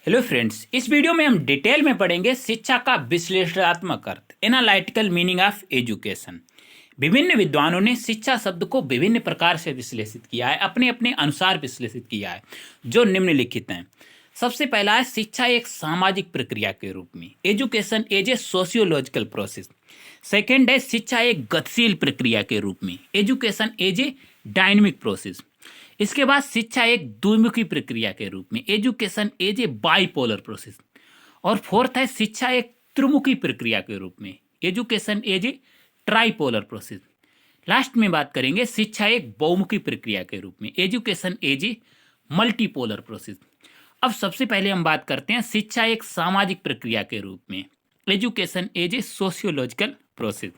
Hello friends, इस video में हम डिटेल में पढ़ेंगे शिक्षा का विश्लेषणात्मक अर्थ, एनालिटिकल मीनिंग ऑफ एजुकेशन। विभिन्न विद्वानों ने शिक्षा शब्द को विभिन्न प्रकार से विश्लेषित किया है, अपने अपने अनुसार विश्लेषित किया है, जो निम्नलिखित हैं। सबसे पहला है शिक्षा एक सामाजिक प्रक्रिया के रूप में, education as a sociological process. Second है शिक्षा एक गतिशील प्रक्रिया के रूप में, education as a dynamic process. इसके बाद शिक्षा एक द्विमुखी प्रक्रिया के रूप में, education as a bipolar process. और फोर्थ है शिक्षा एक त्रिमुखी प्रक्रिया के रूप में, education as a tripolar process. Last में बात करेंगे शिक्षा एक बहुमुखी प्रक्रिया के रूप में, education as a multipolar process. अब सबसे पहले हम बात करते हैं शिक्षा एक सामाजिक प्रक्रिया के रूप में, education as a sociological process.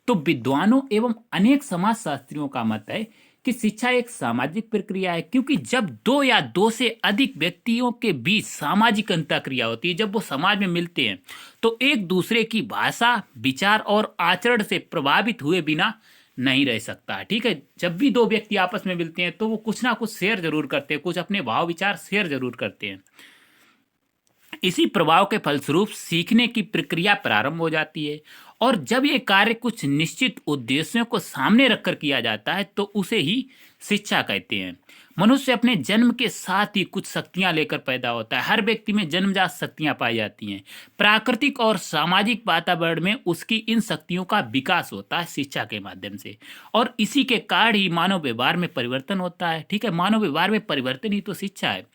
तो विद्वानों एवं अनेक समाजशास्त्रियों का मत है कि शिक्षा एक सामाजिक प्रक्रिया है, क्योंकि जब दो या दो से अधिक व्यक्तियों के बीच सामाजिक अंतःक्रिया होती है, जब वो समाज में मिलते हैं, तो एक दूसरे की भाषा, विचार और आचरण से प्रभावित हुए बिना नहीं रह सकता। ठीक है, जब भी दो व्यक्ति आपस में मिलते हैं तो वो कुछ ना कुछ शेयर जरूर करते हैं, कुछ अपने भाव विचार शेयर जरूर करते हैं। इसी प्रभाव के फलस्वरूप सीखने की प्रक्रिया प्रारंभ हो जाती है, और जब ये कार्य कुछ निश्चित उद्देश्यों को सामने रखकर किया जाता है तो उसे ही शिक्षा कहते हैं। मनुष्य अपने जन्म के साथ ही कुछ शक्तियां लेकर पैदा होता है। हर व्यक्ति में जन्मजात शक्तियां पाई जाती हैं। प्राकृतिक और सामाजिक वातावरण में उसकी इन शक्तियों का विकास होता है शिक्षा के माध्यम से, और इसी के कारण ही मानव व्यवहार में परिवर्तन होता है। ठीक है, मानव व्यवहार में परिवर्तन ही तो शिक्षा है।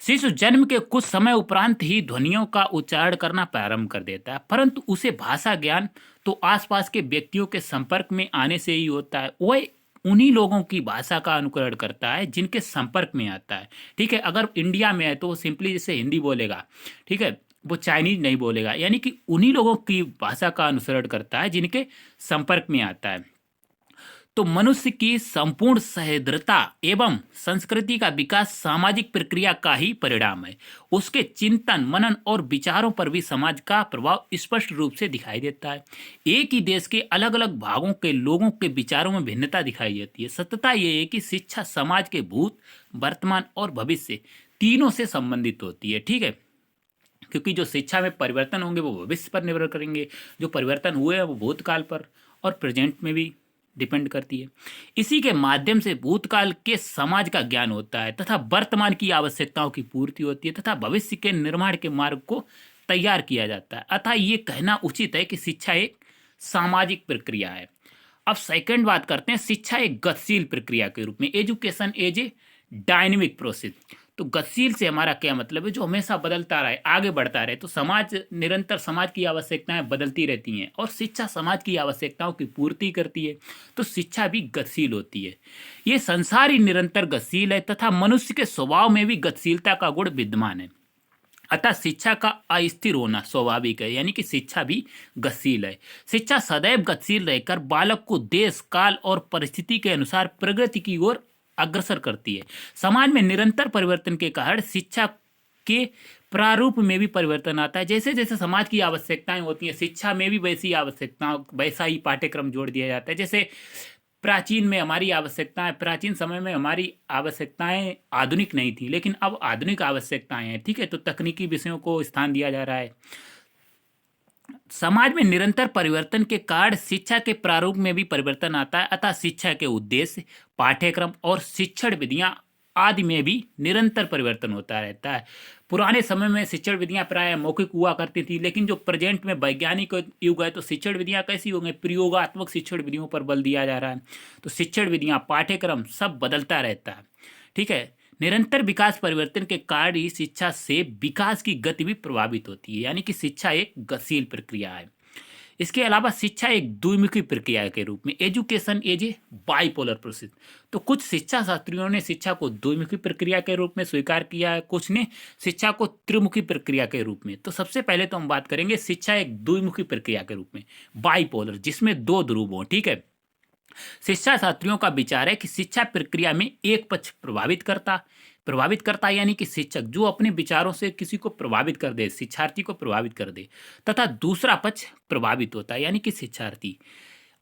शिशु जन्म के कुछ समय उपरांत ही ध्वनियों का उच्चारण करना प्रारंभ कर देता है, परंतु उसे भाषा ज्ञान तो आसपास के व्यक्तियों के संपर्क में आने से ही होता है। वह उन्हीं लोगों की भाषा का अनुकरण करता है जिनके संपर्क में आता है। ठीक है, अगर इंडिया में है तो वो सिंपली जैसे हिंदी बोलेगा, ठीक है, वो चाइनीज नहीं बोलेगा, यानी कि उन्हीं लोगों की भाषा का अनुसरण करता है जिनके संपर्क में आता है। तो मनुष्य की संपूर्ण सह्रदता एवं संस्कृति का विकास सामाजिक प्रक्रिया का ही परिणाम है। उसके चिंतन, मनन और विचारों पर भी समाज का प्रभाव स्पष्ट रूप से दिखाई देता है। एक ही देश के अलग अलग भागों के लोगों के विचारों में भिन्नता दिखाई देती है। सत्यता यह है कि शिक्षा समाज के भूत, वर्तमान और भविष्य तीनों से संबंधित होती है। ठीक है, क्योंकि जो शिक्षा में परिवर्तन होंगे वो भविष्य पर निर्भर करेंगे, जो परिवर्तन हुए हैं वो भूतकाल पर और प्रेजेंट में भी डिपेंड करती है। इसी के माध्यम से भूतकाल के समाज का ज्ञान होता है तथा वर्तमान की आवश्यकताओं की पूर्ति होती है तथा भविष्य के निर्माण के मार्ग को तैयार किया जाता है। अतः ये कहना उचित है कि शिक्षा एक सामाजिक प्रक्रिया है। अब सेकंड बात करते हैं शिक्षा एक गतिशील प्रक्रिया के रूप में, education as a dynamic process. तो गतिशील से हमारा क्या मतलब है? जो हमेशा बदलता रहे, आगे बढ़ता रहे। तो समाज निरंतर, समाज की आवश्यकताएं बदलती रहती हैं और शिक्षा समाज की आवश्यकताओं की पूर्ति करती है, तो शिक्षा भी गतिशील होती है। ये संसार ही निरंतर गतिशील है तथा मनुष्य के स्वभाव में भी गतिशीलता का गुण विद्यमान है। अतः शिक्षा का अस्थिर होना स्वाभाविक है, यानी कि शिक्षा भी गतिशील है। शिक्षा सदैव गतिशील रहकर बालक को देश, काल और परिस्थिति के अनुसार प्रगति की ओर अग्रसर करती है। समाज में निरंतर परिवर्तन के कारण शिक्षा के प्रारूप में भी परिवर्तन आता है। जैसे जैसे समाज की आवश्यकताएं होती हैं, शिक्षा में भी वैसी आवश्यकताओं, वैसा ही पाठ्यक्रम जोड़ दिया जाता है। जैसे प्राचीन में हमारी आवश्यकताएं, प्राचीन समय में हमारी आवश्यकताएं आधुनिक नहीं थी, लेकिन अब आधुनिक आवश्यकताएं हैं। ठीक है, तो तकनीकी विषयों को स्थान दिया जा रहा है। समाज में निरंतर परिवर्तन के कारण शिक्षा के प्रारूप में भी परिवर्तन आता है। अतः शिक्षा के उद्देश्य, पाठ्यक्रम और शिक्षण विधियां आदि में भी निरंतर परिवर्तन होता रहता है। पुराने समय में शिक्षण विधियां प्राय मौखिक हुआ करती थी, लेकिन जो प्रेजेंट में वैज्ञानिक युग है तो शिक्षण विधियां कैसी होंगी? प्रयोगात्मक शिक्षण विधियों पर बल दिया जा रहा है। तो शिक्षण विधियां, पाठ्यक्रम सब बदलता रहता है। ठीक है, निरंतर विकास परिवर्तन के कारण ही शिक्षा से विकास की गति भी प्रभावित होती है, यानी कि शिक्षा एक गतिशील प्रक्रिया है। इसके अलावा शिक्षा एक द्विमुखी प्रक्रिया के रूप में, education as a bipolar process. तो कुछ शिक्षा शास्त्रियों ने शिक्षा को द्विमुखी प्रक्रिया के रूप में स्वीकार किया है, कुछ ने शिक्षा को त्रिमुखी प्रक्रिया के रूप में। तो सबसे पहले तो हम बात करेंगे शिक्षा एक द्विमुखी प्रक्रिया के रूप में, बाइपोलर, जिसमें दो ध्रुव हों। ठीक है, शिक्षा शास्त्रियों का विचार है कि शिक्षा प्रक्रिया में एक पक्ष प्रभावित करता यानी कि शिक्षक जो अपने विचारों से किसी को प्रभावित कर दे, शिक्षार्थी को प्रभावित कर दे, तथा दूसरा पक्ष प्रभावित होता है यानी कि शिक्षार्थी।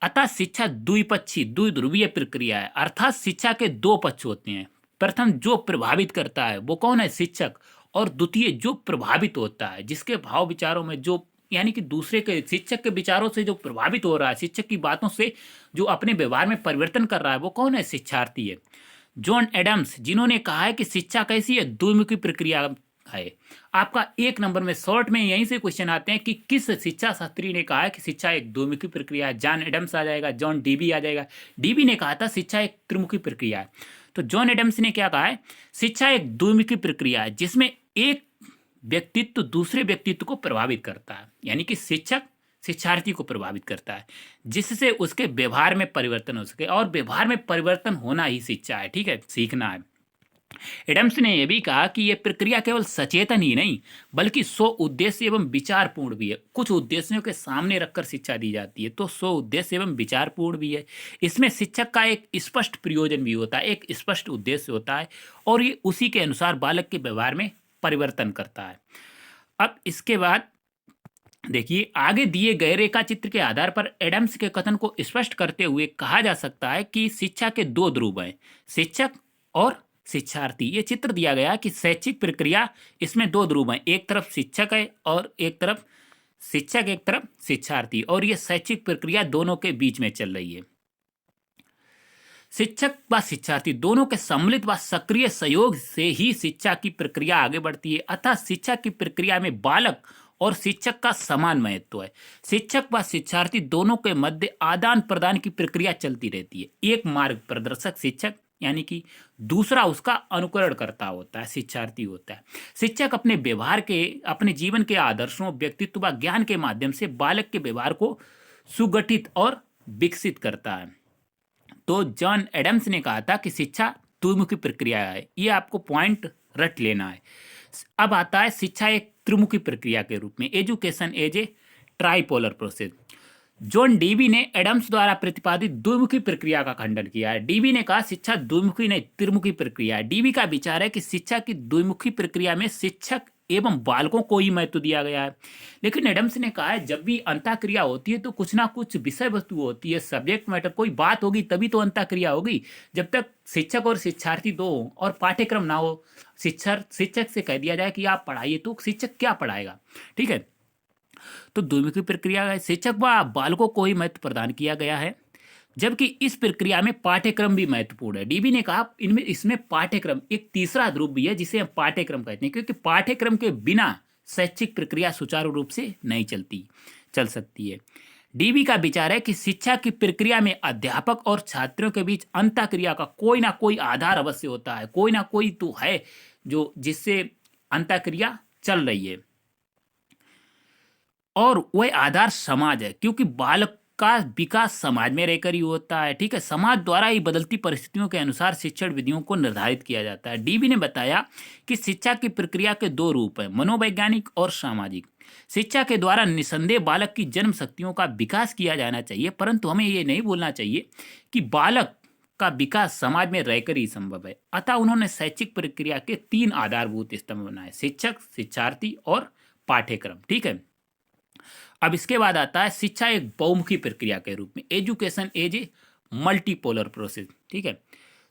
अतः शिक्षा द्विपक्षी, द्विध्रुवीय प्रक्रिया है, अर्थात शिक्षा के दो पक्ष होते हैं। प्रथम जो प्रभावित करता है वो कौन है? शिक्षक। और द्वितीय जो प्रभावित होता है, जिसके भाव विचारों में जो यानी कि दूसरे के शिक्षक के विचारों से जो प्रभावित हो रहा है, शिक्षक की बातों से जो अपने व्यवहार में परिवर्तन कर रहा है, वो कौन है? शिक्षार्थी है। जॉन एडम्स, जिन्होंने कहा है कि शिक्षा कैसी है? द्विमुखी प्रक्रिया है। आपका 1 नंबर में शॉर्ट में यहीं से क्वेश्चन आते हैं कि किस शिक्षा शास्त्री ने कहा है कि शिक्षा एक द्विमुखी प्रक्रिया है? जॉन एडम्स आ जाएगा, जॉन डीबी आ जाएगा। डीबी ने कहा था शिक्षा एक त्रिमुखी प्रक्रिया है। तो जॉन एडम्स ने क्या कहा है? शिक्षा एक द्विमुखी प्रक्रिया है जिसमें एक व्यक्तित्व दूसरे व्यक्तित्व को प्रभावित करता है, यानी कि शिक्षक शिक्षार्थी को प्रभावित करता है, जिससे उसके व्यवहार में परिवर्तन हो सके, और व्यवहार में परिवर्तन होना ही शिक्षा है। ठीक है, सीखना है। एडम्स ने यह भी कहा कि यह प्रक्रिया केवल सचेतन ही नहीं बल्कि स्व उद्देश्य एवं विचारपूर्ण भी है। कुछ उद्देश्यों के सामने रखकर शिक्षा दी जाती है, तो स्व उद्देश्य एवं विचारपूर्ण भी है। इसमें शिक्षक का एक स्पष्ट प्रयोजन भी होता है, एक स्पष्ट उद्देश्य होता है, और ये उसी के अनुसार बालक के व्यवहार में परिवर्तन करता है। अब इसके बाद देखिए, आगे दिए गए रेखा चित्र के आधार पर एडम्स के कथन को स्पष्ट करते हुए कहा जा सकता है कि शिक्षा के 2 ध्रुव हैं, शिक्षक और शिक्षार्थी। ये चित्र दिया गया कि शैक्षिक प्रक्रिया, इसमें 2 ध्रुव हैं, एक तरफ शिक्षक है और एक तरफ शिक्षक, एक तरफ शिक्षार्थी, और ये शैक्षिक प्रक्रिया दोनों के बीच में चल रही है। शिक्षक व शिक्षार्थी दोनों के सम्मिलित व सक्रिय सहयोग से ही शिक्षा की प्रक्रिया आगे बढ़ती है। अतः शिक्षा की प्रक्रिया में बालक और शिक्षक का समान महत्व है। शिक्षक व शिक्षार्थी दोनों के मध्य आदान प्रदान की प्रक्रिया चलती रहती है। एक मार्ग प्रदर्शक शिक्षक, यानी कि दूसरा उसका अनुकरण करता होता है, शिक्षार्थी होता है। शिक्षक अपने व्यवहार के, अपने जीवन के आदर्शों, व्यक्तित्व व ज्ञान के माध्यम से बालक के व्यवहार को सुगठित और विकसित करता है। तो जॉन एडम्स ने कहा था कि शिक्षा द्विमुखी प्रक्रिया है। ये आपको पॉइंट रट लेना है। अब आता है शिक्षा एक त्रिमुखी प्रक्रिया के रूप में, education as a tripolar process. John Dewey ने एडम्स द्वारा प्रतिपादित द्विमुखी प्रक्रिया का खंडन किया है। डीबी ने कहा शिक्षा द्विमुखी नहीं त्रिमुखी प्रक्रिया है। डीबी का विचार है कि शिक्षा की द्विमुखी प्रक्रिया में शिक्षक एवं बालकों को ही महत्व दिया गया है, लेकिन एडम्स ने कहा है जब भी अंतःक्रिया होती है तो कुछ ना कुछ विषय वस्तु होती है, सब्जेक्ट मैटर, कोई बात होगी तभी तो अंतःक्रिया होगी। जब तक शिक्षक और शिक्षार्थी 2 हों और पाठ्यक्रम ना हो, शिक्षक से कह दिया जाए कि आप पढ़ाइए, तो शिक्षक क्या पढ़ाएगा? ठीक है, तो द्विमुखी प्रक्रिया है, शिक्षक व बालकों को ही महत्व प्रदान किया गया है, जबकि इस प्रक्रिया में पाठ्यक्रम भी महत्वपूर्ण है। डीबी ने कहा इसमें पाठ्यक्रम एक तीसरा ध्रुव भी है जिसे हम पाठ्यक्रम कहते हैं, क्योंकि पाठ्यक्रम के बिना शैक्षिक प्रक्रिया सुचारू रूप से नहीं चल सकती है। डीबी का विचार है कि शिक्षा की प्रक्रिया में अध्यापक और छात्रों के बीच अंतःक्रिया का कोई ना कोई आधार अवश्य होता है, कोई ना कोई तो है जो जिससे अंतःक्रिया चल रही है, और वह आधार समाज है, क्योंकि बालक का विकास समाज में रहकर ही होता है। ठीक है, समाज द्वारा ही बदलती परिस्थितियों के अनुसार शिक्षण विधियों को निर्धारित किया जाता है। डीबी ने बताया कि शिक्षा की प्रक्रिया के 2 रूप हैं, मनोवैज्ञानिक और सामाजिक। शिक्षा के द्वारा निसंदेह बालक की जन्म शक्तियों का विकास किया जाना चाहिए, परंतु हमें ये नहीं भूलना चाहिए कि बालक का विकास समाज में रहकर ही संभव है। अतः उन्होंने शैक्षिक प्रक्रिया के 3 आधारभूत स्तंभ बनाए, शिक्षक, शिक्षार्थी और पाठ्यक्रम। ठीक है, अब इसके बाद आता है शिक्षा एक बहुमुखी प्रक्रिया के रूप में, education as a multipolar process. ठीक है,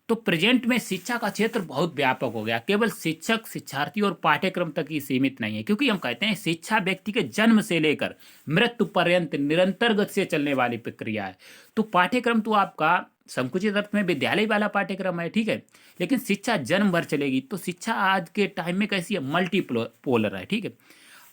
तो प्रेजेंट में शिक्षा का क्षेत्र बहुत व्यापक हो गया, केवल शिक्षक, शिक्षार्थी और पाठ्यक्रम तक ही सीमित नहीं है, क्योंकि हम कहते हैं शिक्षा व्यक्ति के जन्म से लेकर मृत्यु पर्यंत निरंतर गति से चलने वाली प्रक्रिया है। तो पाठ्यक्रम तो आपका संकुचित अर्थ में विद्यालय वाला पाठ्यक्रम है, ठीक है, लेकिन शिक्षा जन्म भर चलेगी। तो शिक्षा आज के टाइम में कैसी है? मल्टीपोलर है। ठीक है,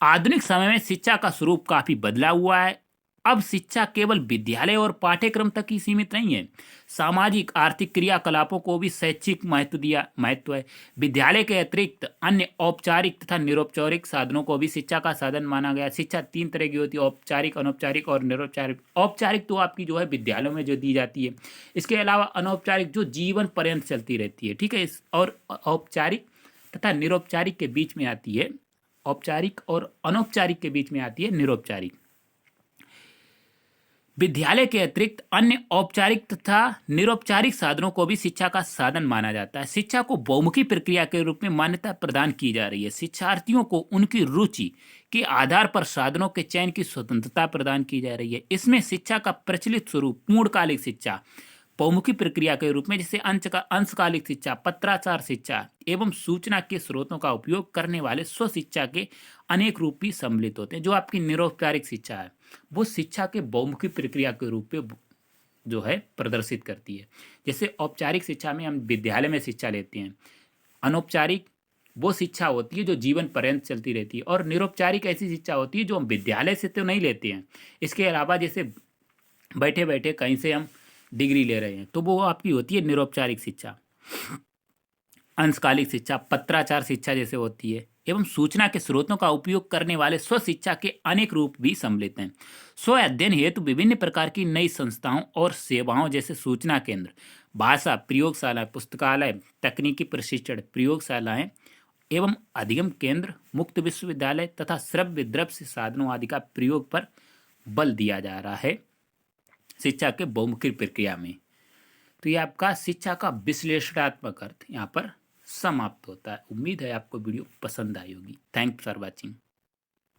आधुनिक समय में शिक्षा का स्वरूप काफी बदला हुआ है। अब शिक्षा केवल विद्यालय और पाठ्यक्रम तक ही सीमित नहीं है, सामाजिक आर्थिक क्रियाकलापों को भी शैक्षिक महत्व है। विद्यालय के अतिरिक्त अन्य औपचारिक तथा निरौपचारिक साधनों को भी शिक्षा का साधन माना गया। शिक्षा 3 तरह की होती है, औपचारिक, अनौपचारिक और निरौपचारिक। औपचारिक तो आपकी जो है विद्यालयों में जो दी जाती है, इसके अलावा अनौपचारिक जो जीवन पर्यंत चलती रहती है। ठीक है, और औपचारिक तथा निरौपचारिक के बीच में आती है, औपचारिक और अनौपचारिक के बीच में आती है निरौपचारिक। विद्यालय के अतिरिक्त अन्य औपचारिक तथा निरौपचारिक साधनों को भी शिक्षा का साधन माना जाता है। शिक्षा को बहुमुखी प्रक्रिया के रूप में मान्यता प्रदान की जा रही है। शिक्षार्थियों को उनकी रुचि के आधार पर साधनों के चयन की स्वतंत्रता प्रदान की जा रही है। इसमें शिक्षा का प्रचलित स्वरूप पूर्णकालिक शिक्षा, बहुमुखी प्रक्रिया के रूप में जैसे अंशकालिक शिक्षा, पत्राचार शिक्षा एवं सूचना के स्रोतों का उपयोग करने वाले स्व शिक्षा के अनेक रूप भी सम्मिलित होते हैं। जो आपकी निरौपचारिक शिक्षा है वो शिक्षा के बहुमुखी प्रक्रिया के रूप में जो है प्रदर्शित करती है। जैसे औपचारिक शिक्षा में हम विद्यालय में शिक्षा लेते हैं, अनौपचारिक वो शिक्षा होती है जो जीवन पर्यंत चलती रहती है, और निरौपचारिक ऐसी शिक्षा होती है जो हम विद्यालय से तो नहीं लेते हैं, इसके अलावा जैसे बैठे बैठे कहीं से हम डिग्री ले रहे हैं, तो वो आपकी होती है निरौपचारिक शिक्षा। अंशकालिक शिक्षा, पत्राचार शिक्षा जैसे होती है, एवं सूचना के स्रोतों का उपयोग करने वाले स्व शिक्षा के अनेक रूप भी सम्मिलित हैं। स्व अध्ययन हेतु विभिन्न प्रकार की नई संस्थाओं और सेवाओं जैसे सूचना केंद्र, भाषा प्रयोगशाला, पुस्तकालय, तकनीकी प्रशिक्षण प्रयोगशालाएं एवं अधिगम केंद्र, मुक्त विश्वविद्यालय तथा श्रव्य दृश्य साधनों आदि का प्रयोग पर बल दिया जा रहा है शिक्षा के बहुमुखी प्रक्रिया में। तो ये आपका शिक्षा का विश्लेषणात्मक अर्थ यहाँ पर समाप्त होता है। उम्मीद है आपको वीडियो पसंद आई होगी। Thanks for watching.